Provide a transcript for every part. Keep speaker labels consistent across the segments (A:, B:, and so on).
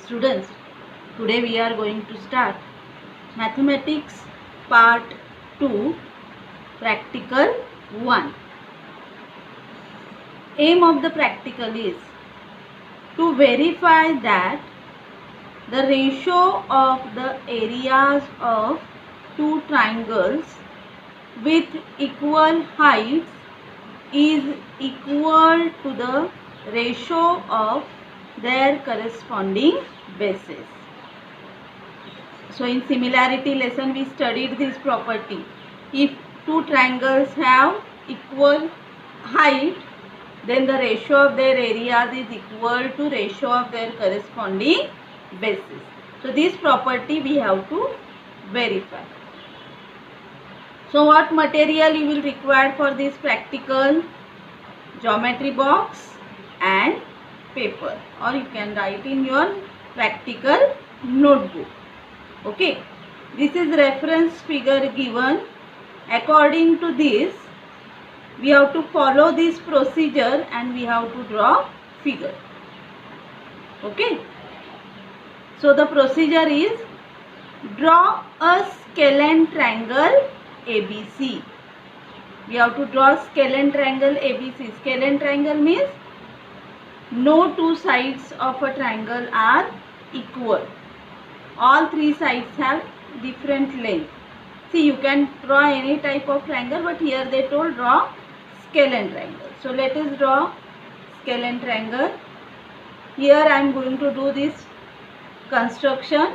A: Students, today we are going to start Mathematics Part 2, Practical 1. Aim of the practical is to verify that the ratio of the areas of two triangles with equal heights is equal to the ratio of their corresponding bases. So in similarity lesson we studied this property. If two triangles have equal height, then the ratio of their areas is equal to ratio of their corresponding bases. So this property we have to verify. So what material you will require for this practical? Geometry box and paper, or you can write in your practical notebook. Okay, this is reference figure given. According to this, we have to follow this procedure and we have to draw figure. Okay, so the procedure is draw a scalene triangle ABC. We have to draw scalene triangle ABC. Scalene triangle means no two sides of a triangle are equal. All three sides have different length. See, you can draw any type of triangle, but here they told draw scalene triangle. So let us draw scalene triangle. Here I am going to do this construction.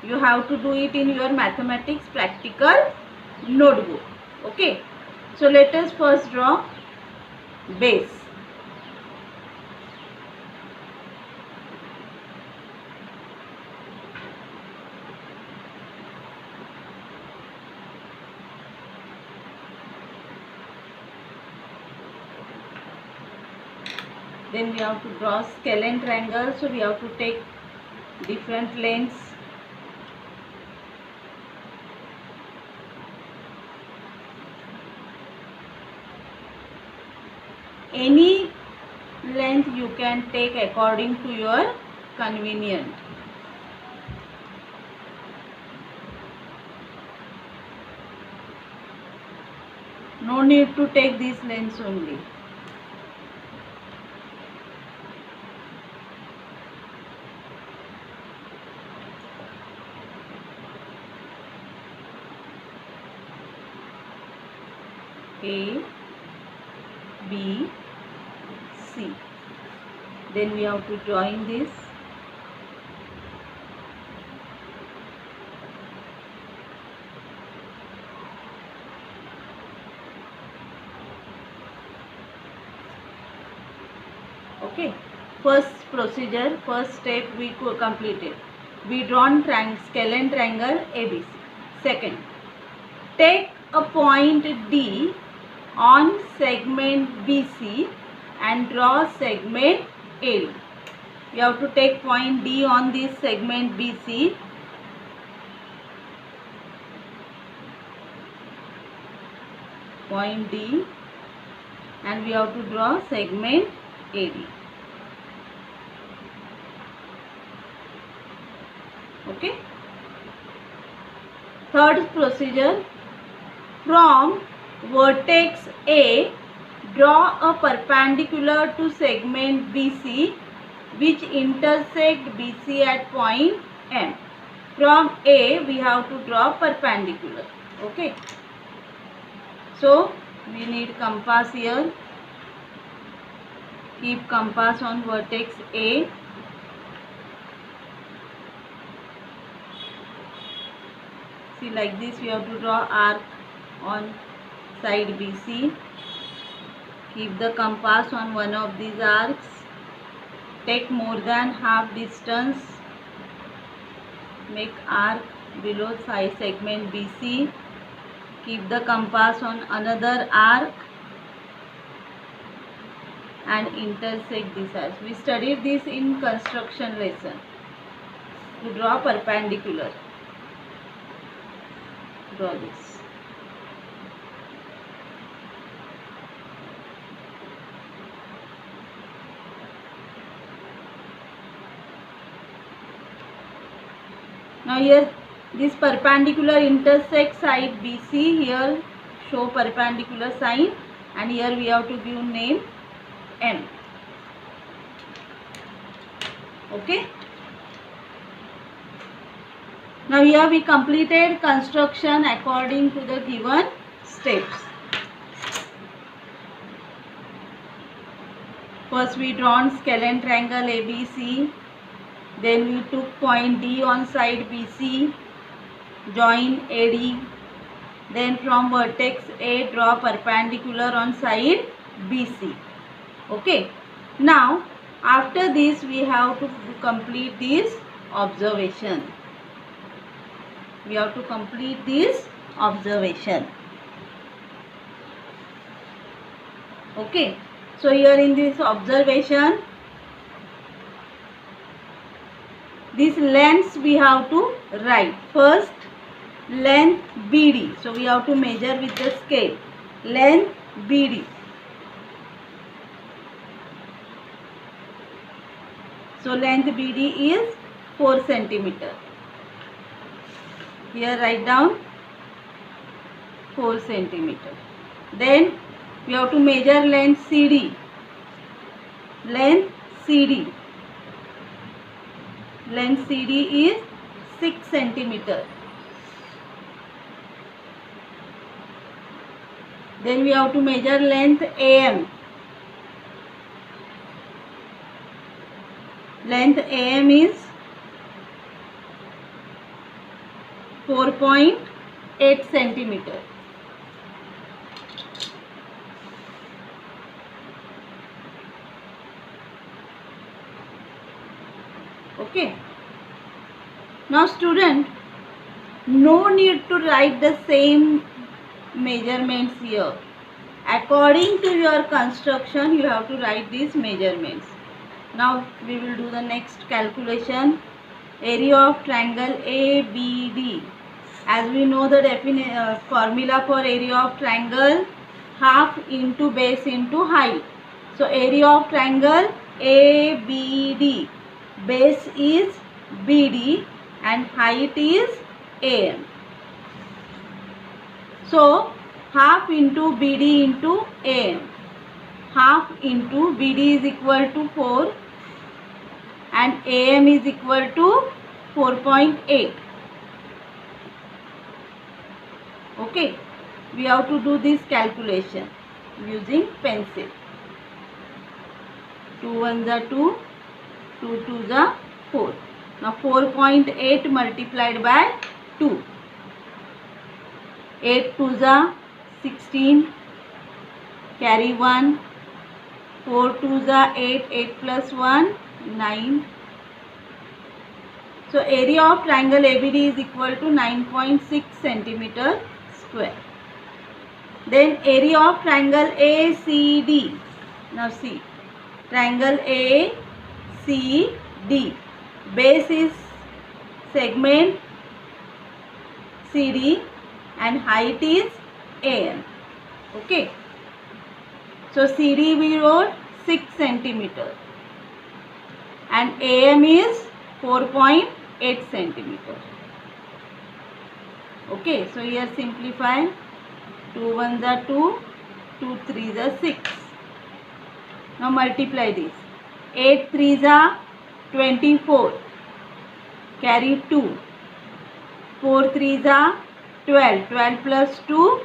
A: You have to do it in your mathematics practical notebook. Okay. So let us first draw base. Then we have to draw scalene triangle, so we have to take different lengths. Any length you can take according to your convenience. No need to take these lengths only. A, B, C. Then we have to join this. Okay. First procedure, first step we completed. We drawn scalene triangle ABC. Second, take a point D on segment BC and draw segment AD. You have to take point D on this segment BC. Point D, and we have to draw segment AD. Okay. Third procedure, from vertex A, draw a perpendicular to segment BC which intersect BC at point M. From A we have to draw perpendicular. Okay. So we need compass here. Keep compass on vertex A. See, like this we have to draw arc on side BC. Keep the compass on one of these arcs. Take more than half distance. Make arc below side segment BC. Keep the compass on another arc and intersect this arc. We studied this in construction lesson. To draw perpendicular. Draw this. Now here this perpendicular intersect side BC, here show perpendicular sign, and here we have to give name M. Okay. Now here we completed construction according to the given steps. First we drawn scalene triangle ABC, then we took point D on side BC, join AD, then from vertex A draw perpendicular on side BC. Okay. Now after this we have to complete this observation. We have to complete this observation. Okay. So here in this observation, this lengths we have to write. First length BD. So we have to measure with the scale. Length BD. So length BD is 4 centimeter. Here write down 4 centimeter. Then we have to measure length CD. Length CD. Length CD is 6 centimeter. Then we have to measure length AM. Length AM is 4.8 centimeter. Okay. Now student, no need to write the same measurements here. According to your construction, you have to write these measurements. Now we will do the next calculation. Area of triangle ABD. As we know the formula for area of triangle, half into base into height. So area of triangle ABD. Base is BD and height is AM. So half into BD into AM. Half into BD is equal to 4 and AM is equal to 4.8. Okay. We have to do this calculation using pencil. 2 1s are 2. 2 2s are 4. Now 4.8 multiplied by 2. 8 2s are 16. Carry 1. 4 2s are 8. 8 plus 1 9. So area of triangle ABD is equal to 9.6 centimeter square. Then area of triangle ACD. Now see, triangle ACD. Base is segment CD and height is AM. Okay. So CD we wrote 6 centimeter and AM is 4.8 centimeter. Okay. So here simplify. 2 1s are 2. 2 3s are 6. Now multiply this. 8 3s are 24. Carry 2. 4 3s are 12. 12 plus 2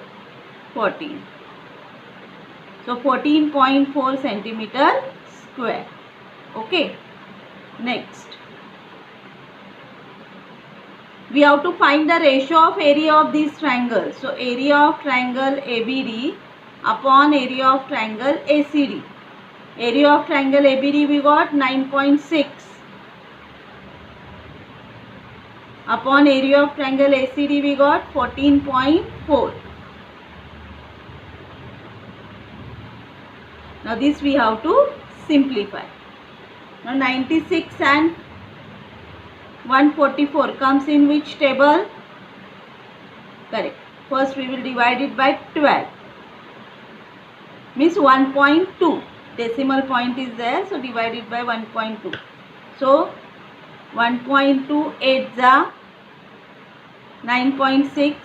A: 14. So 14.4 centimeter square. Okay. Next, we have to find the ratio of area of these triangles. So area of triangle ABD upon area of triangle ACD. Area of triangle ABD we got 9.6 upon area of triangle ACD we got 14.4. Now this we have to simplify. Now 96 and 144 comes in which table? Correct. First we will divide it by 12. Means 1.2. Decimal point is there. So divide it by 1.2. So 1.2 8s are 9.6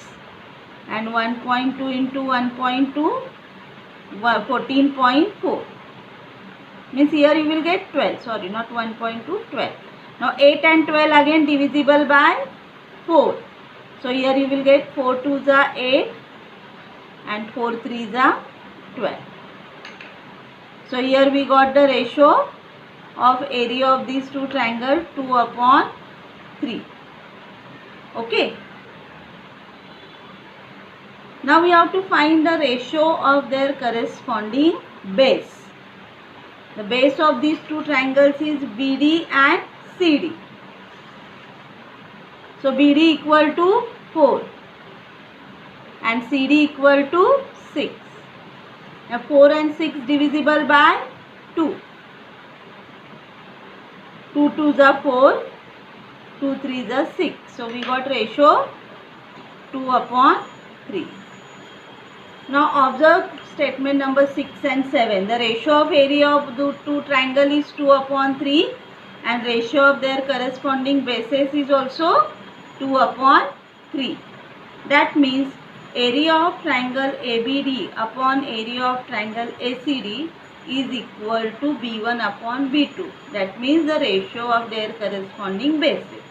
A: and 1.2 into 1.2, 14.4. Means here you will get 12. Sorry, not 1.2, 12. Now 8 and 12 again divisible by 4. So here you will get 4 2s are 8 and 4 3s are 12. So here we got the ratio of area of these two triangles 2/3. Okay. Now we have to find the ratio of their corresponding base. The base of these two triangles is BD and CD. So BD equal to 4 and CD equal to 6. Now 4 and 6 divisible by 2. 2 2s are 4, 2 3s are 6. So we got ratio 2/3. Now observe statement number 6 and 7. The ratio of area of the two triangle is 2/3 and ratio of their corresponding bases is also 2/3. That means area of triangle ABD upon area of triangle ACD is equal to B1/B2. That means the ratio of their corresponding bases.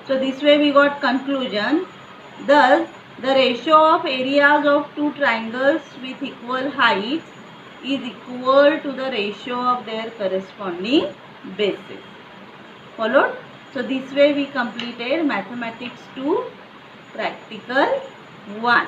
A: So this way we got conclusion. Thus the ratio of areas of two triangles with equal heights is equal to the ratio of their corresponding bases. Followed? So this way we completed Mathematics 2 Practical 1.